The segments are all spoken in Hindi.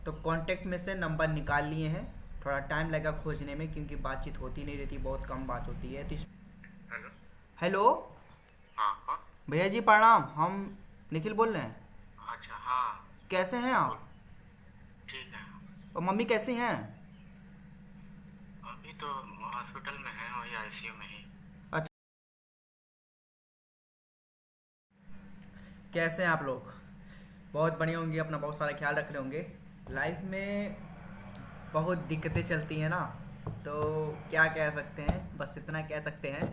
तो कांटेक्ट में से नंबर निकाल लिए हैं। थोड़ा टाइम लगा खोजने में क्योंकि बातचीत होती नहीं रहती, बहुत कम बात होती है। तो इस हेलो। हेलो हाँ हाँ। भैया जी प्रणाम, हम निखिल बोल रहे हैं। अच्छा हाँ। कैसे हैं बोल। आप? ठीक है। और मम्मी कैसी हैं? अभी तो हॉस्पिटल में है, वही आईसीयू में ही। अच्छा, कैसे हैं आप लोग? बहुत बढ़िया होंगे, अपना बहुत सारा ख्याल रख रहे होंगे। लाइफ में बहुत दिक्कतें चलती हैं ना, तो क्या कह सकते हैं, बस इतना कह सकते हैं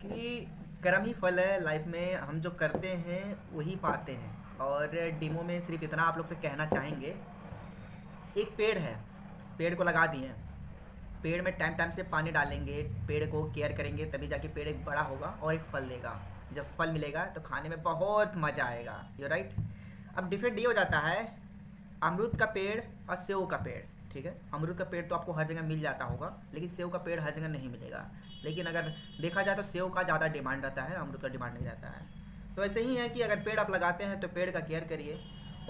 कि कर्म ही फल है। लाइफ में हम जो करते हैं वही पाते हैं। और डीमो में सिर्फ इतना आप लोग से कहना चाहेंगे, एक पेड़ है, पेड़ को लगा दिए, पेड़ में टाइम टाइम से पानी डालेंगे, पेड़ को केयर करेंगे, तभी जाके पेड़ एक बड़ा होगा और एक फल देगा। जब फल मिलेगा तो खाने में बहुत मज़ा आएगा। You right. अब डिफरेंट ये हो जाता है, अमरूद का पेड़ और सेव का पेड़। ठीक है, अमरूद का पेड़ तो आपको हर जगह मिल जाता होगा, लेकिन सेव का पेड़ हर जगह नहीं मिलेगा। लेकिन अगर देखा जाए तो सेव का ज़्यादा डिमांड रहता है, अमरूद का डिमांड नहीं रहता है। तो ऐसे ही है कि अगर पेड़ आप लगाते हैं तो पेड़ का केयर करिए।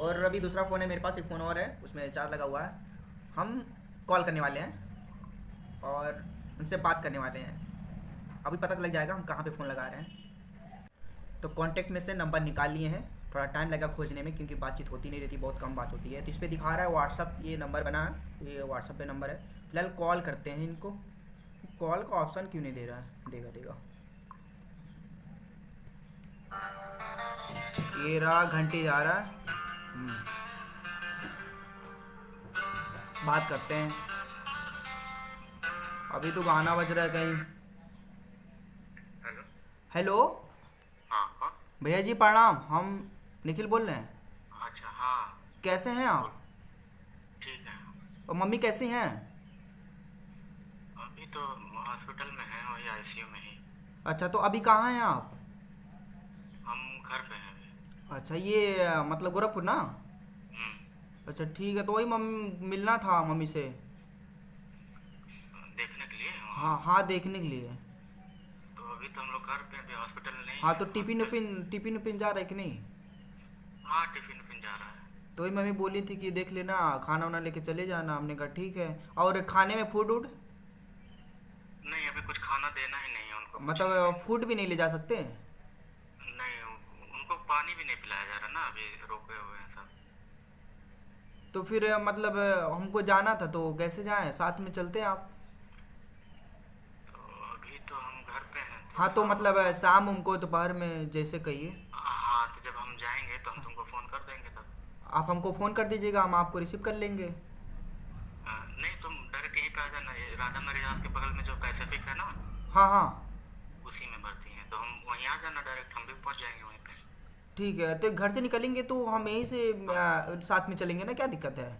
और अभी दूसरा फ़ोन है मेरे पास, एक फ़ोन और है, उसमें चार्ज लगा हुआ है। हम कॉल करने वाले हैं और उनसे बात करने वाले हैं। अभी पता चल जाएगा हम कहाँ पे फ़ोन लगा रहे हैं। तो कांटेक्ट में से नंबर निकाल लिए हैं। थोड़ा टाइम लगा खोजने में क्योंकि बातचीत होती नहीं रहती, बहुत कम बात होती है। तो इस पर दिखा रहा है व्हाट्सअप, ये नंबर बना है, ये व्हाट्सअप पे नंबर है। फिलहाल कॉल करते हैं इनको। कॉल का ऑप्शन क्यों नहीं दे रहा है? देगा देगा। ये रहा, घंटी जा रहा है। बात करते हैं। अभी तो गाना बज रहा है कहीं। हेलो। हेलो हाँ हाँ। भैया जी प्रणाम, हम निखिल बोल रहे हैं। अच्छा हाँ। कैसे हैं बोल। आप? ठीक है। और मम्मी कैसी हैं? अभी तो हॉस्पिटल में है, वही आईसीयू में ही। अच्छा, तो अभी कहाँ हैं आप? हम घर पे हैं अभी। अच्छा, ये मतलब गोरखपुर ना? हम्म। अच्छा ठीक है, तो वही मम्मी मिलना था मम्मी से। देखने के लिए वहाँ। हाँ हाँ, देखने के लिए। तो अभी तो हम लोग घर पे, अभी हॉस्पिटल में नहीं हाँ, है, तो टिफिन हॉस्पिटल। उपिन टिफिन उपिन जा रहा है कि नहीं? हाँ टिफिन उफिन जा रहा है। तो वही मम्मी बोली थी कि देख लेना, खाना वाना लेके चले जाना। हमने कहा ठीक है। और खाने में फूड वूड? नहीं अभी कुछ खाना देना ही नहीं है उनको, कुछ भी मतलब नहीं। फूड भी नहीं ले जा सकते? नहीं उनको पानी भी नहीं पिलाया जा रहा ना, अभी रोके हुए हैं सब। तो फिर मतलब हमको जाना था, तो कैसे जाएं? साथ में चलते हैं आप? तो अभी तो हम घर पे हैं तो हाँ, तो शाम मतलब को। शाम उनको दोपहर में जैसे कहिए। हाँ तो जब हम जाएंगे तो हम तुमको फ़ोन कर देंगे तब। आप हमको फ़ोन कर दीजिएगा, हम आपको रिसीव कर लेंगे। नहीं तुम डायरेक्ट यहीं पे आ जाना, ये राजा मैरिज के बगल में जो पैसिफिक है ना, हाँ हाँ। उसी में भर्ती हैं, तो हम वहीं आ जाना डायरेक्ट, हम भी पहुंच जाएंगे वहीं पे। ठीक है, तो घर से निकलेंगे तो हम यहीं से साथ में चलेंगे ना, क्या दिक्कत है?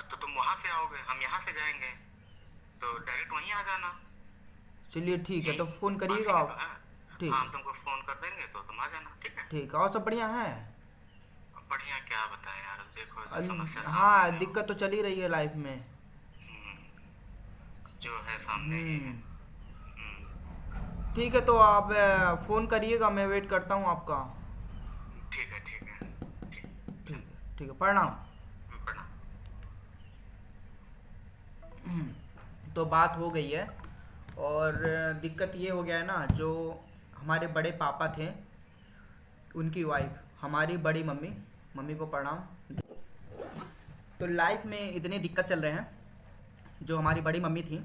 तो तुम वहाँ से आओगे, हम यहाँ से जाएंगे, तो डायरेक्ट वहीं आ जाना। चलिए ठीक है, यहीं तो फ़ोन पास करिएगा ही में तो आप। है। ठीक हाँ है। हम तुमको फ़ोन कर देंगे तो तुम आ जाना, ठीक है। ठीक है, और सब बढ़िया है? अब बढ़िया क्या बताएं यार, अब देखो जो समस्या सामने हाँ, है वो। दिक्कत तो चल ही रही है लाइफ में। हम्म, जो है सामने ही है। हम्म। हम्म, ठीक है, तो आप फ़ोन करिएगा, मैं वेट करता हूँ आपका। ठीक है ठीक है। ठीक। ठीक है ठीक है, प्रणाम। प्रणाम। तो बात हो गई है। और दिक्कत ये हो गया है ना, जो हमारे बड़े पापा थे, उनकी वाइफ, हमारी बड़ी मम्मी, मम्मी को प्रणाम। तो लाइफ में इतने दिक्कत चल रहे हैं। जो हमारी बड़ी मम्मी थी,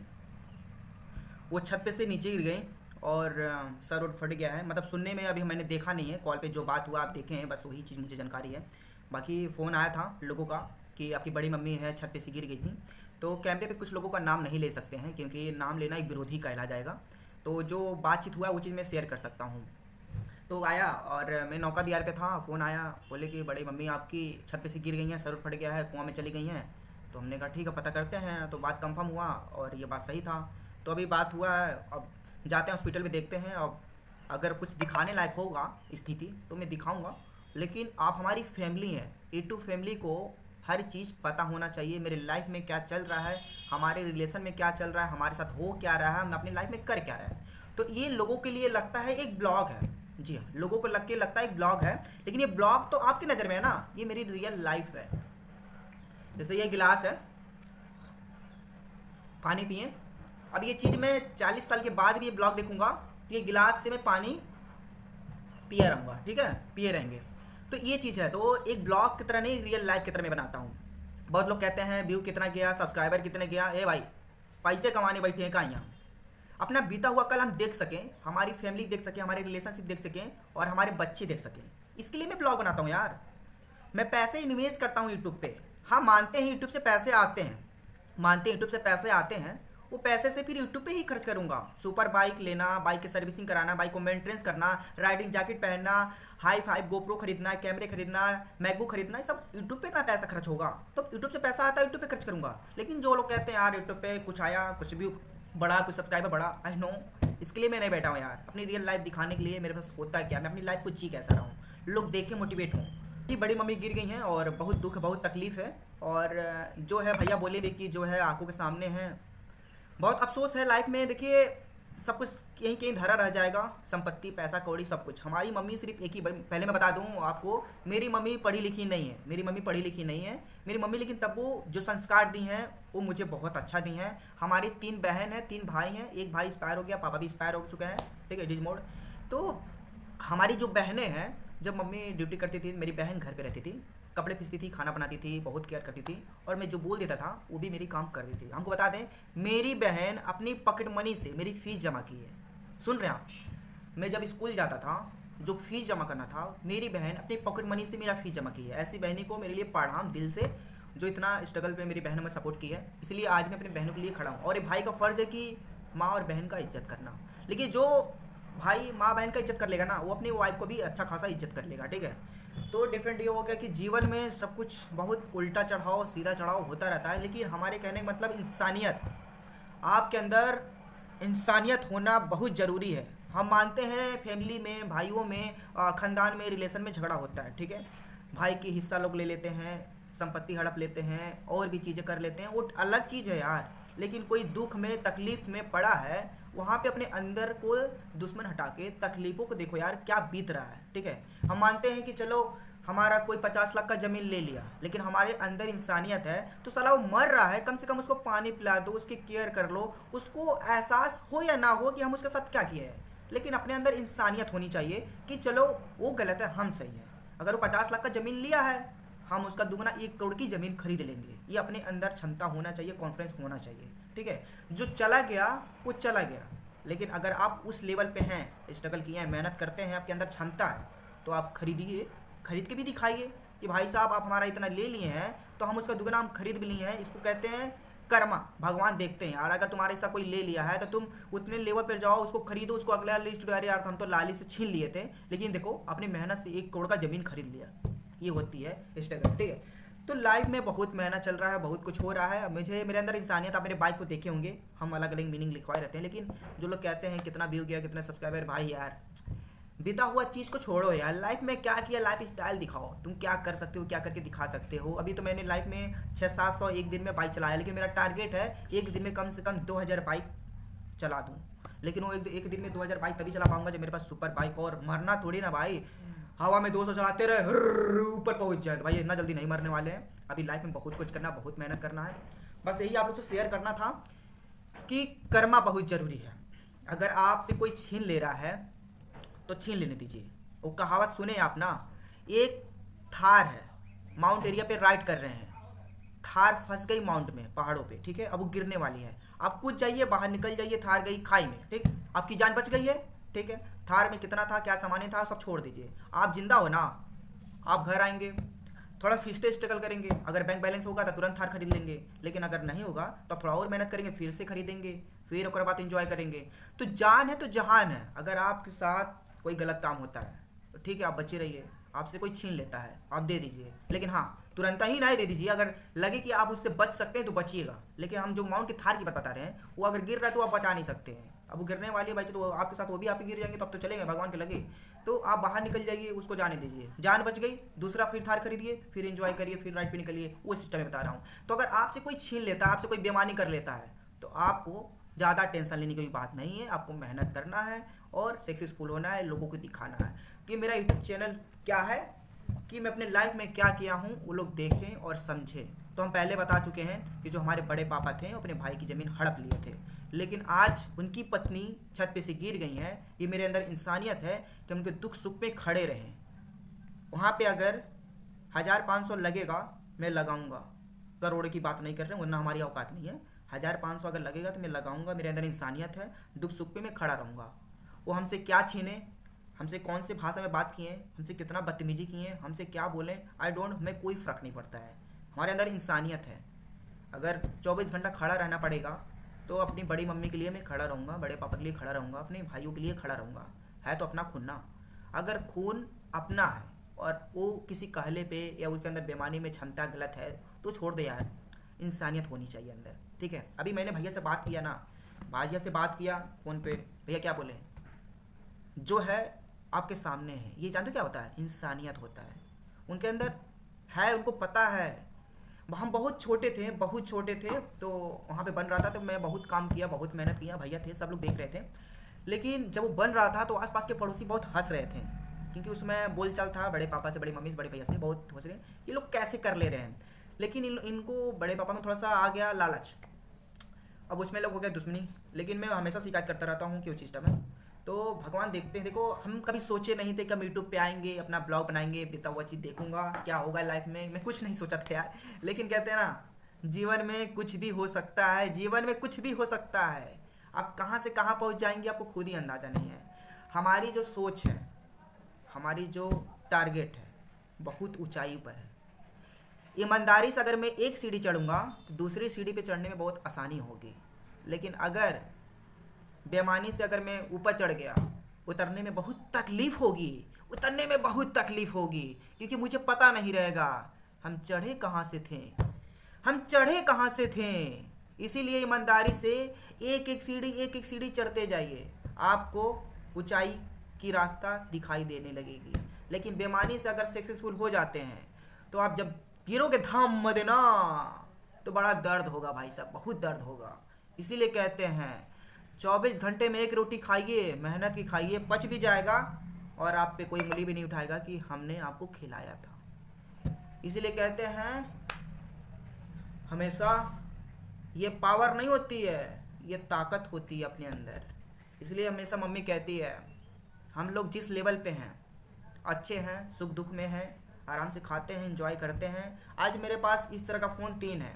वो छत पे से नीचे गिर गई और सर उठ फट गया है। मतलब सुनने में, अभी मैंने देखा नहीं है, कॉल पे जो बात हुआ आप देखे हैं, बस वही चीज़ मुझे जानकारी है। बाकी फ़ोन आया था लोगों का कि आपकी बड़ी मम्मी है, छत पे से गिर गई थी। तो कैमरे पे कुछ लोगों का नाम नहीं ले सकते हैं क्योंकि नाम लेना एक विरोधी कहला जाएगा। तो जो बातचीत हुआ वो चीज़ मैं शेयर कर सकता हूँ। तो आया और मैं नौका बिहार पे था, फ़ोन आया, बोले कि बड़ी मम्मी आपकी छत पे से गिर गई हैं, सर फट गया है, कुआं में चली गई हैं। तो हमने कहा ठीक है, पता करते हैं। तो बात कंफर्म हुआ और ये बात सही था। तो अभी बात हुआ है, अब जाते हैं हॉस्पिटल में, देखते हैं। अब अगर कुछ दिखाने लायक होगा स्थिति तो मैं दिखाऊंगा। लेकिन आप हमारी फैमिली हैं, ए टू फैमिली को हर चीज़ पता होना चाहिए। मेरे लाइफ में क्या चल रहा है, हमारे रिलेशन में क्या चल रहा है, हमारे साथ हो क्या रहा है, हम अपनी लाइफ में कर क्या रहे हैं। तो ये लोगों के लिए लगता है एक ब्लॉग है। जी हाँ, लोगों को लगता है एक ब्लॉग है, लेकिन ये ब्लॉग तो आपकी नज़र में है ना, ये मेरी रियल लाइफ है। जैसे ये गिलास है, पानी पिए। अब ये चीज़ मैं 40 साल के बाद भी ये ब्लॉग देखूंगा तो ये गिलास से मैं पानी पिए रहूँगा, ठीक है, पिए रहेंगे। तो ये चीज़ है, तो एक ब्लॉग की तरह नहीं, रियल लाइफ की तरह मैं बनाता हूँ। बहुत लोग कहते हैं व्यू कितना गया, सब्सक्राइबर कितने गया। ए भाई, पैसे कमाने बैठे हैं कहाँ यहाँ? अपना बीता हुआ कल हम देख सकें, हमारी फैमिली देख सकें, हमारे रिलेशनशिप देख सकें और हमारे बच्चे देख सकें, इसके लिए मैं ब्लॉग बनाता हूँ यार। मैं पैसे इन्वेस्ट करता हूँ यूट्यूब पे। हाँ, मानते हैं यूट्यूब से पैसे आते हैं, मानते हैं यूट्यूब से पैसे आते हैं, वो पैसे से फिर यूट्यूब पे ही खर्च करूंगा। सुपर बाइक लेना, बाइक की सर्विसिंग कराना, बाइक को मेंटेनेंस करना, राइडिंग जैकेट पहनना, हाई फाइव गोप्रो खरीदना, कैमरे खरीदना, मैकबुक खरीदना, ये सब यूट्यूब पे इतना पैसा खर्च होगा। तो यूट्यूब से पैसा आता है, यूट्यूब पे खर्च करूंगा। लेकिन जो लोग कहते हैं यार यूट्यूब पे कुछ आया, कुछ भी बढ़ा, कुछ सब्सक्राइबर बढ़ा, आई नो, इसके लिए मैं नहीं बैठा हूँ यार। अपनी रियल लाइफ दिखाने के लिए मेरे पास होता क्या, मैं अपनी लाइफ को जी कैसा रहा हूँ, लोग देख के मोटिवेट हों कि बड़ी मम्मी गिर गई हैं और बहुत दुख, बहुत तकलीफ़ है। और जो है भैया बोले भी कि जो है आंखों के सामने है, बहुत अफसोस है लाइफ में। देखिए, सब कुछ कहीं कहीं धरा रह जाएगा, संपत्ति, पैसा कौड़ी, सब कुछ। हमारी मम्मी सिर्फ एक ही, पहले मैं बता दूं आपको, मेरी मम्मी पढ़ी लिखी नहीं है, मेरी मम्मी पढ़ी लिखी नहीं है मेरी मम्मी, लेकिन तब वो जो संस्कार दी हैं वो मुझे बहुत अच्छा दी हैं। हमारी 3 बहन हैं, 3 भाई हैं, एक भाई एक्सपायर हो गया, पापा भी एक्सपायर हो चुके हैं, ठीक है, डिज मोड। तो हमारी जो बहनें हैं, जब मम्मी ड्यूटी करती थी, मेरी बहन घर पे रहती थी, कपड़े पीसती थी, खाना बनाती थी, बहुत केयर करती थी, और मैं जो बोल देता था वो भी मेरी काम करती थी। हमको बता दें, मेरी बहन अपनी पॉकेट मनी से मेरी फ़ीस जमा की है। सुन रहे हैं आप? मैं जब स्कूल जाता था, जो फीस जमा करना था, मेरी बहन अपनी पॉकेट मनी से मेरा फीस जमा की है। ऐसी बहनी को मेरे लिए पढ़ा दिल से, जो इतना स्ट्रगल पे मेरी बहन में सपोर्ट की है। इसलिए आज मैं अपनी बहनों के लिए खड़ा हूँ। और ये भाई का फ़र्ज़ है कि माँ और बहन का इज्जत करना। लेकिन जो भाई माँ बहन का इज्जत कर लेगा ना, वो अपनी वाइफ को भी अच्छा खासा इज्जत कर लेगा, ठीक है। तो डिफरेंट ये हो गया कि जीवन में सब कुछ बहुत उल्टा चढ़ाव, सीधा चढ़ाव होता रहता है, लेकिन हमारे कहने का मतलब इंसानियत, आपके अंदर इंसानियत होना बहुत ज़रूरी है। हम मानते हैं फैमिली में, भाइयों में, ख़ानदान में, रिलेशन में झगड़ा होता है, ठीक है, भाई की हिस्सा लोग ले लेते हैं, संपत्ति हड़प लेते हैं, और भी चीज़ें कर लेते हैं, वो अलग चीज़ है यार। लेकिन कोई दुख में, तकलीफ़ में पड़ा है, वहाँ पे अपने अंदर को दुश्मन हटा के तकलीफ़ों को देखो यार, क्या बीत रहा है, ठीक है। हम मानते हैं कि चलो हमारा कोई 50 लाख का ज़मीन ले लिया, लेकिन हमारे अंदर इंसानियत है, तो साला वो मर रहा है, कम से कम उसको पानी पिला दो, उसकी केयर कर लो, उसको एहसास हो या ना हो कि हम उसके साथ क्या किए हैं। लेकिन अपने अंदर इंसानियत होनी चाहिए कि चलो वो गलत है, हम सही है। अगर वो 50 लाख का ज़मीन लिया है, हम उसका दुगना 1 करोड़ की ज़मीन खरीद लेंगे। ये अपने अंदर क्षमता होना चाहिए, कॉन्फिडेंस होना चाहिए, ठीक है। जो चला गया वो चला गया, लेकिन अगर आप उस लेवल पे हैं, स्ट्रगल किए हैं, मेहनत करते हैं, आपके अंदर क्षमता है, तो आप खरीदिए, खरीद के भी दिखाइए कि भाई साहब आप हमारा इतना ले लिए हैं, तो हम उसका दुगना हम खरीद भी लिए हैं। इसको कहते हैं कर्मा, भगवान देखते हैं यार। अगर तुम्हारे साथ कोई ले लिया है तो तुम उतने लेवल पर जाओ, उसको खरीदो, उसको अगला लिस्ट, अरे यार हम तो लाली से छीन लिए थे, लेकिन देखो अपनी मेहनत से 1 करोड़ का ज़मीन खरीद लिया। ये होती है स्ट्रगल, ठीक है। तो लाइफ में बहुत मेहनत चल रहा है, बहुत कुछ हो रहा है। मुझे, मेरे अंदर इंसानियत, आप मेरे बाइक को देखे होंगे, हम अलग अलग मीनिंग लिखवाए रहते हैं। लेकिन जो लोग कहते हैं कितना व्यू गया, कितने सब्सक्राइबर, भाई यार बीता हुआ चीज़ को छोड़ो यार। लाइफ में क्या किया, लाइफ स्टाइल दिखाओ, तुम क्या कर सकते हो, क्या करके दिखा सकते हो। अभी तो मैंने लाइफ में 600-700 एक दिन में बाइक चलाया, लेकिन मेरा टारगेट है एक दिन में कम से कम 2000 बाइक चला दूँ। लेकिन वो एक दिन में 2000 बाइक तभी चला पाऊंगा जब मेरे पास सुपर बाइक। और मरना थोड़ी ना भाई, हवा में 200 चलाते रहे, ऊपर पहुंच जाए, तो भाई इतना जल्दी नहीं मरने वाले हैं। अभी लाइफ में बहुत कुछ करना, बहुत मेहनत करना है। बस यही आप लोग से शेयर करना था कि कर्मा बहुत ज़रूरी है। अगर आपसे कोई छीन ले रहा है तो छीन लेने दीजिए। वो कहावत सुने आप ना, एक थार है, माउंट एरिया पे राइड कर रहे हैं, थार फंस गई माउंट में, पहाड़ों पे, ठीक है, अब वो गिरने वाली है। आप कूद जाइए, बाहर निकल जाइए, थार गई खाई में, ठीक, आपकी जान बच गई है, ठीक है। थार में कितना था, क्या सामान था, सब छोड़ दीजिए। आप जिंदा हो ना, आप घर आएंगे, थोड़ा फिर स्ट्रगल करेंगे। अगर बैंक बैलेंस होगा तो तुरंत थार खरीद लेंगे, लेकिन अगर नहीं होगा तो आप थोड़ा और मेहनत करेंगे, फिर से खरीदेंगे, फिर उसके बाद इंजॉय करेंगे। तो जान है तो जहान है। अगर आपके साथ कोई गलत काम होता है तो ठीक है, आप बचे रहिए। आपसे कोई छीन लेता है, आप दे दीजिए, लेकिन हाँ तुरंत ही नहीं दे दीजिए। अगर लगे कि आप उससे बच सकते हैं तो बचिएगा। लेकिन हम जो माउंट की थार की बात बता रहे हैं, वो अगर गिर रहा है तो आप बचा नहीं सकते हैं। अब वो गिरने वाली है भाई, तो आपके साथ वो भी आप गिर जाएंगे, तो अब तो चलेंगे, भगवान के लगे। तो आप बाहर निकल जाइए, उसको जाने दीजिए, जान बच गई, दूसरा फिर थार खरीदिए, फिर एंजॉय करिए, फिर राइड पे निकलिए। वो सिस्टम में बता रहा हूँ। तो अगर आपसे कोई छीन लेता है, आपसे कोई बेईमानी कर लेता है, तो आपको ज़्यादा टेंशन लेने की बात नहीं है। आपको मेहनत करना है और सक्सेसफुल होना है, लोगों को दिखाना है कि मेरा यूट्यूब चैनल क्या है, कि मैं अपने लाइफ में क्या किया हूँ वो लोग देखें और समझें। तो हम पहले बता चुके हैं कि जो हमारे बड़े पापा थे अपने भाई की ज़मीन हड़प लिए थे, लेकिन आज उनकी पत्नी छत पे से गिर गई हैं। ये मेरे अंदर इंसानियत है कि उनके दुख सुख में खड़े रहें। वहाँ पे अगर 1500 लगेगा मैं लगाऊंगा, करोड़ की बात नहीं कर रहे हैं वरना हमारी औकात नहीं है। 1500 अगर लगेगा तो मैं लगाऊंगा, मेरे अंदर इंसानियत है, दुख सुख पे मैं खड़ा रहूँगा। वो हमसे क्या छीने, हमसे कौन से भाषा में बात किए, हमसे कितना बदतमीजी किए, हमसे क्या बोलें, आई डोंट, हमें कोई फ़र्क नहीं पड़ता है। हमारे अंदर इंसानियत है। अगर 24 घंटा खड़ा रहना पड़ेगा तो अपनी बड़ी मम्मी के लिए मैं खड़ा रहूँगा, बड़े पापा के लिए खड़ा रहूँगा, अपने भाइयों के लिए खड़ा रहूँगा। है तो अपना खून ना। अगर खून अपना है और वो किसी कहले पे या उसके अंदर बेईमानी में क्षमता गलत है तो छोड़ दे यार, इंसानियत होनी चाहिए अंदर। ठीक है, अभी मैंने भैया से बात किया ना, भाजिया से बात किया फ़ोन पे, भैया क्या बोले, जो है आपके सामने है। ये जानते हो क्या होता है, इंसानियत होता है उनके अंदर है, उनको पता है। हम बहुत छोटे थे, बहुत छोटे थे, तो वहाँ पे बन रहा था तो मैं बहुत काम किया, बहुत मेहनत किया, भैया थे, सब लोग देख रहे थे। लेकिन जब वो बन रहा था तो आसपास के पड़ोसी बहुत हंस रहे थे, क्योंकि उसमें बोलचाल था बड़े पापा से, बड़ी मम्मी से, बड़े भैया से, बहुत हंस रहे ये लोग कैसे कर ले रहे हैं। लेकिन इनको बड़े पापा में थोड़ा सा आ गया लालच, अब उसमें लोग हो गया दुश्मनी। लेकिन मैं हमेशा शिकायत करता रहता हूँ कि वो सिस्टम है। तो भगवान देखते हैं। देखो हम कभी सोचे नहीं थे कि हम यूट्यूब पे आएंगे, अपना ब्लॉग बनाएंगे, बीता हुआ चीज़ देखूंगा क्या होगा लाइफ में, मैं कुछ नहीं सोचा था यार। लेकिन कहते हैं ना, जीवन में कुछ भी हो सकता है, जीवन में कुछ भी हो सकता है। आप कहाँ से कहाँ पहुँच जाएंगे आपको खुद ही अंदाज़ा नहीं है। हमारी जो सोच है, हमारी जो टारगेट है, बहुत ऊंचाई पर है। ईमानदारी से अगर मैं एक सीढ़ी चढ़ूंगा तो दूसरी सीढ़ी पे चढ़ने में बहुत आसानी होगी। लेकिन अगर बेईमानी से अगर मैं ऊपर चढ़ गया, उतरने में बहुत तकलीफ़ होगी, उतरने में बहुत तकलीफ़ होगी, क्योंकि मुझे पता नहीं रहेगा हम चढ़े कहाँ से थे, हम चढ़े कहाँ से थे। इसीलिए ईमानदारी से एक एक सीढ़ी चढ़ते जाइए, आपको ऊंचाई की रास्ता दिखाई देने लगेगी। लेकिन बेईमानी से अगर सक्सेसफुल हो जाते हैं तो आप जब गिरोगे धाम मत देना तो बड़ा दर्द होगा भाई साहब, बहुत दर्द होगा। इसीलिए कहते हैं 24 घंटे में एक रोटी खाइए, मेहनत की खाइए, पच भी जाएगा और आप पे कोई उंगली भी नहीं उठाएगा कि हमने आपको खिलाया था। इसीलिए कहते हैं हमेशा ये पावर नहीं होती है, ये ताकत होती है अपने अंदर। इसलिए हमेशा मम्मी कहती है हम लोग जिस लेवल पे हैं, अच्छे हैं, सुख दुख में हैं, आराम से खाते हैं, एंजॉय करते हैं। आज मेरे पास इस तरह का फ़ोन 3 है,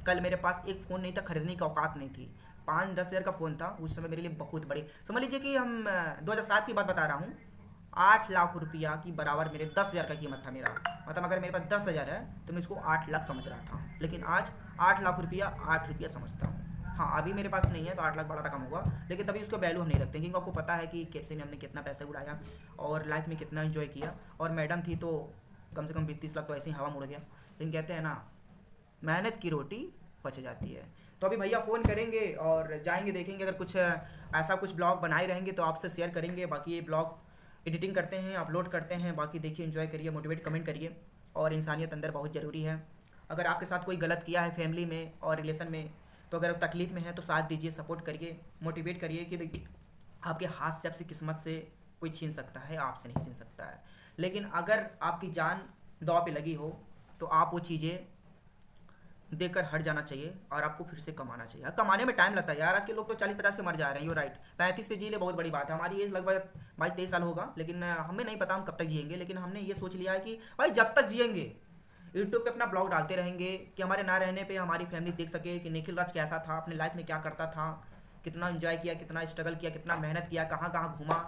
कल मेरे पास एक फ़ोन नहीं था, खरीदने की औकात नहीं थी। 5-10 हज़ार का फ़ोन था उस समय मेरे लिए बहुत बड़ी, समझ लीजिए कि हम 2007 की बात बता रहा हूँ। 8 लाख रुपया की बराबर मेरे 10 हज़ार का कीमत था मेरा। मतलब अगर मेरे पास 10 हज़ार है तो मैं इसको 8 लाख समझ रहा था, लेकिन आज 8 लाख रुपया 8 रुपया समझता हूँ। हाँ अभी मेरे पास नहीं है तो 8 लाख बड़ा रकम होगा, लेकिन तभी उसका वैल्यू हम नहीं रखते, क्योंकि आपको पता है कि कैसे में हमने कितना पैसा उड़ाया और लाइफ में कितना एंजॉय किया। और मैडम थी तो कम से कम 20-30 लाख तो ऐसे ही हवा मुड़ गया। लेकिन कहते हैं ना, मेहनत की रोटी पच जाती है। तो अभी भैया फ़ोन करेंगे और जाएंगे, देखेंगे अगर कुछ ऐसा कुछ ब्लॉग बनाए रहेंगे तो आपसे शेयर करेंगे। बाकी ये ब्लॉग एडिटिंग करते हैं, अपलोड करते हैं। बाकी देखिए, एंजॉय करिए, मोटिवेट कमेंट करिए। और इंसानियत अंदर बहुत ज़रूरी है। अगर आपके साथ कोई गलत किया है फैमिली में और रिलेशन में, तो अगर आप तकलीफ़ में हैं तो साथ दीजिए, सपोर्ट करिए, मोटिवेट करिए कि देखिए आपके हाथ से, आपकी किस्मत से कोई छीन सकता है, आपसे नहीं छीन सकता है। लेकिन अगर आपकी जान दांव पे लगी हो तो आप वो चीज़ें देकर हट जाना चाहिए और आपको फिर से कमाना चाहिए। कमाने में टाइम लगता है यार, आज के लोग तो 40-50 पे मर जा रहे हैं। यू राइट, 35 पे जी ले, बहुत बड़ी बात है। हमारी एज लगभग 22-23 साल होगा, लेकिन हमें नहीं पता हम कब तक जिएंगे। लेकिन हमने ये सोच लिया है कि भाई जब तक जिएंगे यूट्यूब पे अपना ब्लॉग डालते रहेंगे, कि हमारे ना रहने पे हमारी फैमिली देख सके कि निखिल राज कैसा था, अपने लाइफ में क्या करता था, कितना एंजॉय किया, कितना स्ट्रगल किया, कितना मेहनत किया, कहाँ कहाँ घूमा।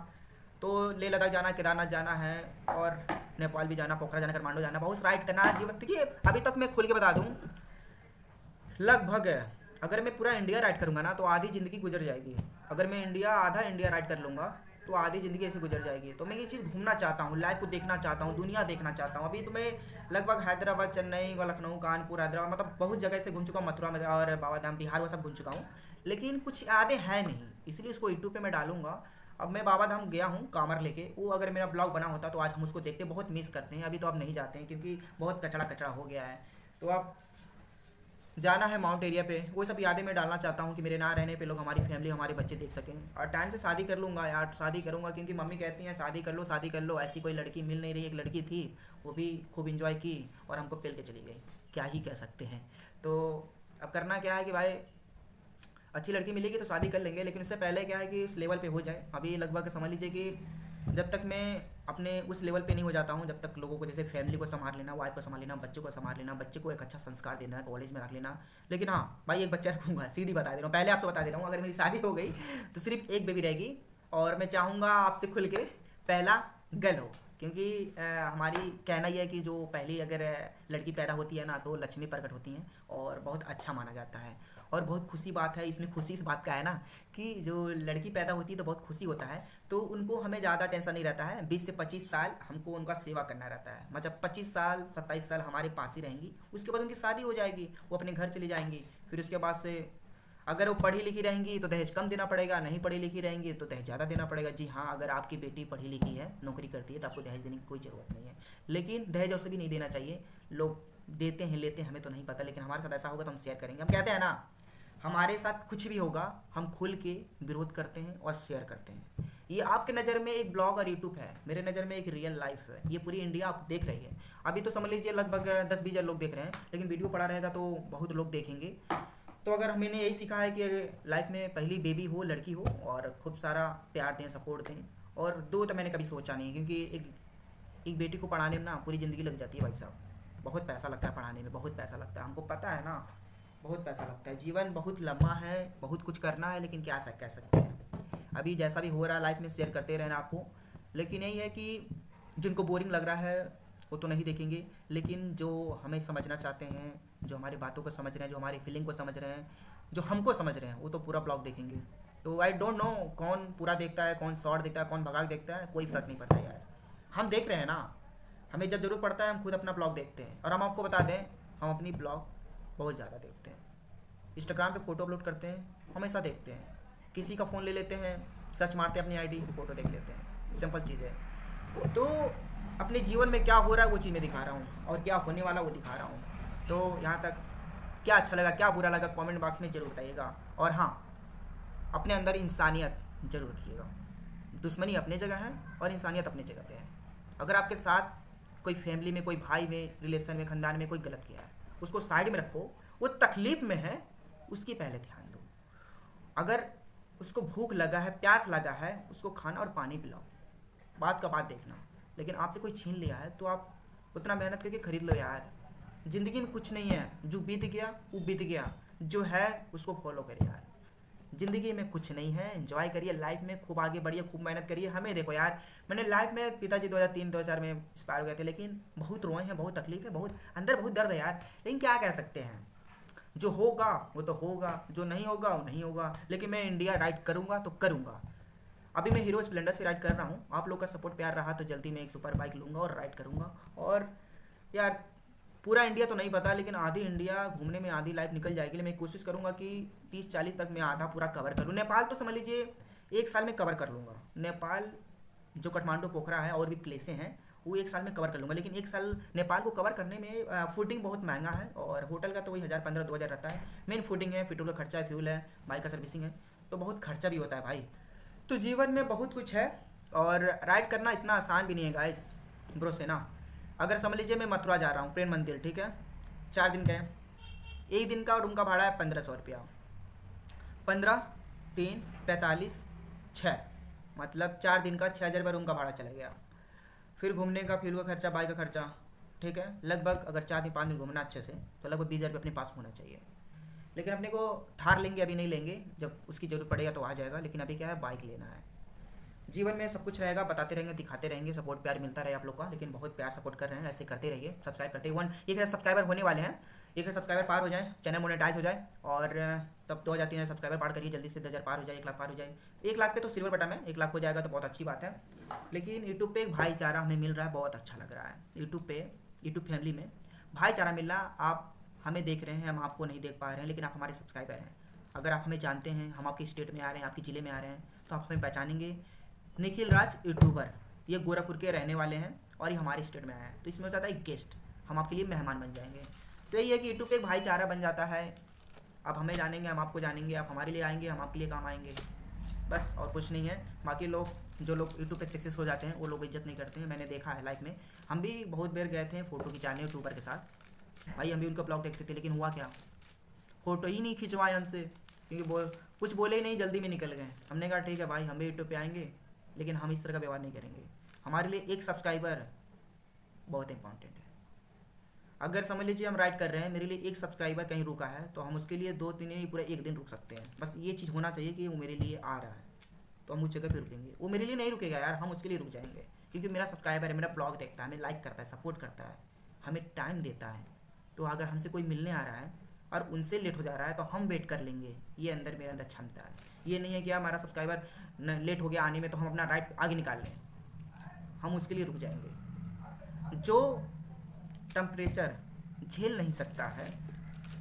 तो लेह लद्दाख जाना, केदारनाथ जाना है और नेपाल भी जाना, पोखरा जाना, काठमांडू जाना, बहुत राइड करना है जीवन। देखिए अभी तक मैं खुल के बता दूँ, लगभग अगर मैं पूरा इंडिया राइड करूँगा ना तो आधी ज़िंदगी गुजर जाएगी। अगर मैं आधा इंडिया राइड कर लूँगा तो आधी ज़िंदगी ऐसे गुजर जाएगी। तो मैं ये चीज़ घूमना चाहता हूँ, लाइफ को देखना चाहता हूँ, दुनिया देखना चाहता हूँ। अभी तो मैं लगभग हैदराबाद, चेन्नई, लखनऊ, कानपुर, हैदराबाद, मतलब बहुत जगह से घूम चुका हूँ, मथुरा में और बाबा धाम, बिहार, वो सब घूम चुका हूँ। लेकिन कुछ यादें हैं नहीं, इसलिए उसको यूट्यूब पे मैं डालूंगा। अब मैं बाबा धाम गया हूँ कामर लेके, वो अगर मेरा ब्लॉग बना होता तो आज हम उसको देखते, बहुत मिस करते हैं। अभी तो अब नहीं जाते हैं क्योंकि बहुत कचड़ा कचड़ा हो गया है। तो आप जाना है माउंट एरिया पे, वो सब यादें मैं डालना चाहता हूँ कि मेरे ना रहने पे लोग हमारी फैमिली हमारे बच्चे देख सकें। और टाइम से शादी कर लूँगा यार, शादी करूँगा, क्योंकि मम्मी कहती हैं शादी कर लो शादी कर लो, ऐसी कोई लड़की मिल नहीं रही। एक लड़की थी वो भी खूब इंजॉय की और हमको पेल के चली गई, क्या ही कह सकते हैं। तो अब करना क्या है कि भाई अच्छी लड़की मिलेगी तो शादी कर लेंगे, लेकिन उससे पहले क्या है कि उस लेवल पे हो जाए। अभी लगभग समझ लीजिए कि जब तक मैं अपने उस लेवल पे नहीं हो जाता हूँ, जब तक लोगों को जैसे फैमिली को संभाल लेना, वाइफ को संभाल लेना, बच्चों को संभाल लेना, बच्चे को एक अच्छा संस्कार देना, कॉलेज में रख लेना। लेकिन हाँ भाई एक बच्चा रखूँगा, सीधी बता दे रहा हूँ, पहले आपको बता दे रहा हूँ, अगर मेरी शादी हो गई तो सिर्फ एक बेबी रहेगी। और मैं चाहूँगा आपसे खुल के पहला गर्ल हो, क्योंकि हमारी कहना यह है कि जो पहली अगर लड़की पैदा होती है ना तो लक्ष्मी प्रकट होती हैं और बहुत अच्छा माना जाता है। और बहुत खुशी बात है इसमें, खुशी इस बात का है ना कि जो लड़की पैदा होती है तो बहुत खुशी होता है, तो उनको हमें ज़्यादा टेंशन नहीं रहता है। 20 से 25 साल हमको उनका सेवा करना रहता है, मतलब 25 साल 27 साल हमारे पास ही रहेंगी। उसके बाद उनकी शादी हो जाएगी, वो अपने घर चली जाएंगी। फिर उसके बाद से अगर वो पढ़ी लिखी रहेंगी तो दहेज कम देना पड़ेगा, नहीं पढ़ी लिखी रहेंगी तो दहेज ज़्यादा देना पड़ेगा। जी हाँ, अगर आपकी बेटी पढ़ी लिखी है, नौकरी करती है, तो आपको दहेज देने की कोई ज़रूरत नहीं है। लेकिन दहेज उसे भी नहीं देना चाहिए, लोग देते हैं लेते हैं हमें तो नहीं पता, लेकिन हमारे साथ ऐसा होगा तो हम शेयर करेंगे। हम कहते हैं ना हमारे साथ कुछ भी होगा हम खुल के विरोध करते हैं और शेयर करते हैं। ये आपके नज़र में एक ब्लॉग और यूट्यूब है, मेरे नज़र में एक रियल लाइफ है। ये पूरी इंडिया आप देख रही है। अभी तो समझ लीजिए लगभग 10-20 हज़ार लोग देख रहे हैं, लेकिन वीडियो पड़ा रहेगा तो बहुत लोग देखेंगे। तो अगर मैंने यही सीखा है कि लाइफ में पहली बेबी हो, लड़की हो, और खूब सारा प्यार दें, सपोर्ट दें। और दो तो मैंने कभी सोचा नहीं, क्योंकि एक बेटी को पढ़ाने में ना पूरी ज़िंदगी लग जाती है भाई साहब। बहुत पैसा लगता है पढ़ाने में, बहुत पैसा लगता है, हमको पता है ना, बहुत पैसा लगता है। जीवन बहुत लंबा है, बहुत कुछ करना है, लेकिन क्या कह सकते हैं। अभी जैसा भी हो रहा है लाइफ में शेयर करते रहना आपको। लेकिन यही है कि जिनको बोरिंग लग रहा है वो तो नहीं देखेंगे, लेकिन जो हमें समझना चाहते हैं, जो हमारी बातों को समझ रहे हैं, जो हमारी फीलिंग को समझ रहे हैं, जो हमको समझ रहे हैं, वो तो पूरा ब्लॉग देखेंगे। तो आई डोंट नो कौन पूरा देखता है, कौन शॉर्ट देखता है, कौन भगाग देखता है, कोई फ़र्क नहीं पड़ता यार। हम देख रहे हैं ना, हमें जब ज़रूरत पड़ता है हम खुद अपना ब्लॉग देखते हैं। और हम आपको बता दें, हम अपनी ब्लॉग बहुत ज़्यादा देखते हैं। इंस्टाग्राम पे फ़ोटो अपलोड करते हैं, हमेशा देखते हैं। किसी का फ़ोन ले लेते हैं, सर्च मारते हैं अपनी आईडी, फ़ोटो देख लेते हैं, सिंपल चीज़ है। तो अपने जीवन में क्या हो रहा है वो चीज़ मैं दिखा रहा हूँ, और क्या होने वाला वो दिखा रहा हूँ। तो यहाँ तक क्या अच्छा लगा, क्या बुरा लगा, कमेंट बॉक्स में ज़रूर बताइएगा। और हाँ, अपने अंदर इंसानियत ज़रूर रखिएगा। दुश्मनी अपनी जगह है और इंसानियत अपनी जगह पे है। अगर आपके साथ कोई फैमिली में, कोई भाई में, रिलेशन में, ख़ानदान में कोई गलत किया है, उसको साइड में रखो। वो तकलीफ़ में है, उसकी पहले ध्यान दो। अगर उसको भूख लगा है, प्यास लगा है, उसको खाना और पानी पिलाओ, बात का बात देखना। लेकिन आपसे कोई छीन लिया है तो आप उतना मेहनत करके ख़रीद लो यार। ज़िंदगी में कुछ नहीं है, जो बीत गया वो बीत गया, जो है उसको फॉलो करिए यार। ज़िंदगी में कुछ नहीं है, एंजॉय करिए लाइफ में, खूब आगे बढ़िए, खूब मेहनत करिए। हमें देखो यार, मैंने लाइफ में पिताजी 2003-2004 में एक्सपायर हो गए थे, लेकिन बहुत रोए हैं, बहुत तकलीफ है, बहुत अंदर बहुत दर्द है यार। लेकिन क्या कह सकते हैं, जो होगा वो तो होगा, जो नहीं होगा वो नहीं होगा। लेकिन मैं इंडिया राइड करूँगा तो करूँगा। अभी मैं हीरो स्प्लेंडर से राइड कर रहा हूँ, आप लोग का सपोर्ट प्यार रहा तो जल्दी मैं एक सुपर बाइक लूँगा और राइड करूँगा। और यार पूरा इंडिया तो नहीं पता, लेकिन आधी इंडिया घूमने में आधी लाइफ निकल जाएगी। मैं कोशिश करूँगा कि 30-40 तक मैं आधा पूरा कवर कर लूँ। नेपाल तो समझ लीजिए 1 साल में कवर कर लूँगा। नेपाल जो काठमांडू, पोखरा है और भी प्लेसें हैं, वो 1 साल में कवर कर लूँगा। लेकिन 1 साल नेपाल को कवर करने में फूडिंग बहुत महंगा है, और होटल का तो वही 1000-1500-2000 रहता है। मेन फूडिंग है, पेट्रोल का खर्चा है, फ्यूल है, बाइक का सर्विसिंग है, तो बहुत खर्चा भी होता है भाई। तो जीवन में बहुत कुछ है, और राइड करना इतना आसान भी नहीं है गाइस, ब्रो से ना। अगर समझ लीजिए मैं मथुरा जा रहा हूँ, प्रेम मंदिर, ठीक है, 4 दिन का है, 1 दिन का रूम का भाड़ा है 1500 रुपया, 15, 3, 45, 6, मतलब 4 दिन का 6000 रुपये रूम का भाड़ा चला गया। फिर घूमने का, फ्यूल का खर्चा, बाइक का खर्चा, ठीक है, लगभग अगर 4 दिन 5 दिन घूमना अच्छे से तो लगभग 20,000 रुपये अपने पास होना चाहिए। लेकिन अपने को थार लेंगे, अभी नहीं लेंगे, जब उसकी ज़रूरत पड़ेगा तो आ जाएगा। लेकिन अभी क्या है, बाइक लेना है। जीवन में सब कुछ रहेगा, बताते रहेंगे, दिखाते रहेंगे, सपोर्ट प्यार मिलता रहे आप लोग का। लेकिन बहुत प्यार सपोर्ट कर रहे हैं, ऐसे करते रहिए, सब्सक्राइब करते। 1,000 सब्सक्राइबर होने वाले हैं, 1,000 सब्सक्राइबर पार हो जाए, चैनल मोनेटाइज हो जाए, और तब 2,000-3,000 सब्सक्राइबर पार करिए जल्दी से, 10,000 पार हो जाए, 1 लाख पार हो जाए। 1 लाख पे तो सिल्वर बटन है, 1 लाख हो जाएगा तो बहुत अच्छी बात है। लेकिन यूट्यूब पे एक भाईचारा हमें मिल रहा है, बहुत अच्छा लग रहा है। यूट्यूब फैमिली में भाईचारा मिल रहा। आप हमें देख रहे हैं, हम आपको नहीं देख पा रहे हैं, लेकिन आप हमारे सब्सक्राइबर हैं। अगर आप हमें जानते हैं, हम आपकी स्टेट में आ रहे हैं, आपके ज़िले में आ रहे हैं, तो आप हमें पहचानेंगे। निखिल राज यूट्यूबर, ये गोरखपुर के रहने वाले हैं और ये हमारे स्टेट में आए हैं, तो इसमें हो जाता है एक गेस्ट, हम आपके लिए मेहमान बन जाएंगे। तो यही है कि यूट्यूब पे एक भाईचारा बन जाता है। आप हमें जानेंगे, हम आपको जानेंगे, आप हमारे लिए आएंगे, हम आपके लिए काम आएंगे, बस और कुछ नहीं है। बाकी लोग, जो लोग यूट्यूब पे सक्सेस हो जाते हैं वो लोग इज्जत नहीं करते हैं, मैंने देखा है लाइफ में। हम भी बहुत बार गए थे फ़ोटो खिंचाने यूट्यूबर के साथ, भाई हम भी उनका ब्लॉग देखते थे, लेकिन हुआ क्या, फ़ोटो ही नहीं खिंचवाए हमसे, क्योंकि कुछ बोले ही नहीं, जल्दी में निकल गए। हमने कहा ठीक है भाई, हम भी यूट्यूब पे आएंगे, लेकिन हम इस तरह का व्यवहार नहीं करेंगे। हमारे लिए एक सब्सक्राइबर बहुत इंपॉर्टेंट है। अगर समझ लीजिए हम राइड कर रहे हैं, मेरे लिए एक सब्सक्राइबर कहीं रुका है, तो हम उसके लिए 2-3 नहीं, पूरा एक दिन रुक सकते हैं। बस ये चीज़ होना चाहिए कि वो मेरे लिए आ रहा है, तो हम उस जगह पे रुकेंगे। वो मेरे लिए नहीं रुकेगा यार, हम उसके लिए रुक जाएंगे, क्योंकि मेरा सब्सक्राइबर है, मेरा ब्लॉग देखता है, हमें लाइक करता है, सपोर्ट करता है, हमें टाइम देता है। तो अगर हमसे कोई मिलने आ रहा है और उनसे लेट हो जा रहा है, तो हम वेट कर लेंगे। ये अंदर मेरे अंदर क्षमता है। ये नहीं है कि हमारा सब्सक्राइबर लेट हो गया आने में, तो हम अपना राइड आगे निकाल लें, हम उसके लिए रुक जाएंगे। जो टेम्परेचर झेल नहीं सकता है,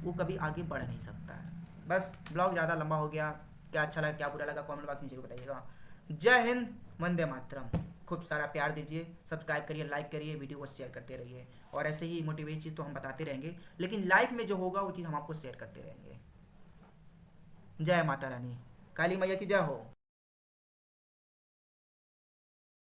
वो कभी आगे बढ़ नहीं सकता है। बस ब्लॉग ज़्यादा लंबा हो गया, क्या अच्छा लगा क्या बुरा लगा कमेंट बॉक्स में जरूर बताइएगा। जय हिंद, वंदे मातरम। खूब सारा प्यार दीजिए, सब्सक्राइब करिए, लाइक करिए, वीडियो को शेयर करते रहिए, और ऐसे ही मोटिवेट चीज़ तो हम बताते रहेंगे, लेकिन लाइफ में जो होगा वो चीज़ हम आपको शेयर करते रहेंगे। जय माता रानी, काली मैया की जय हो।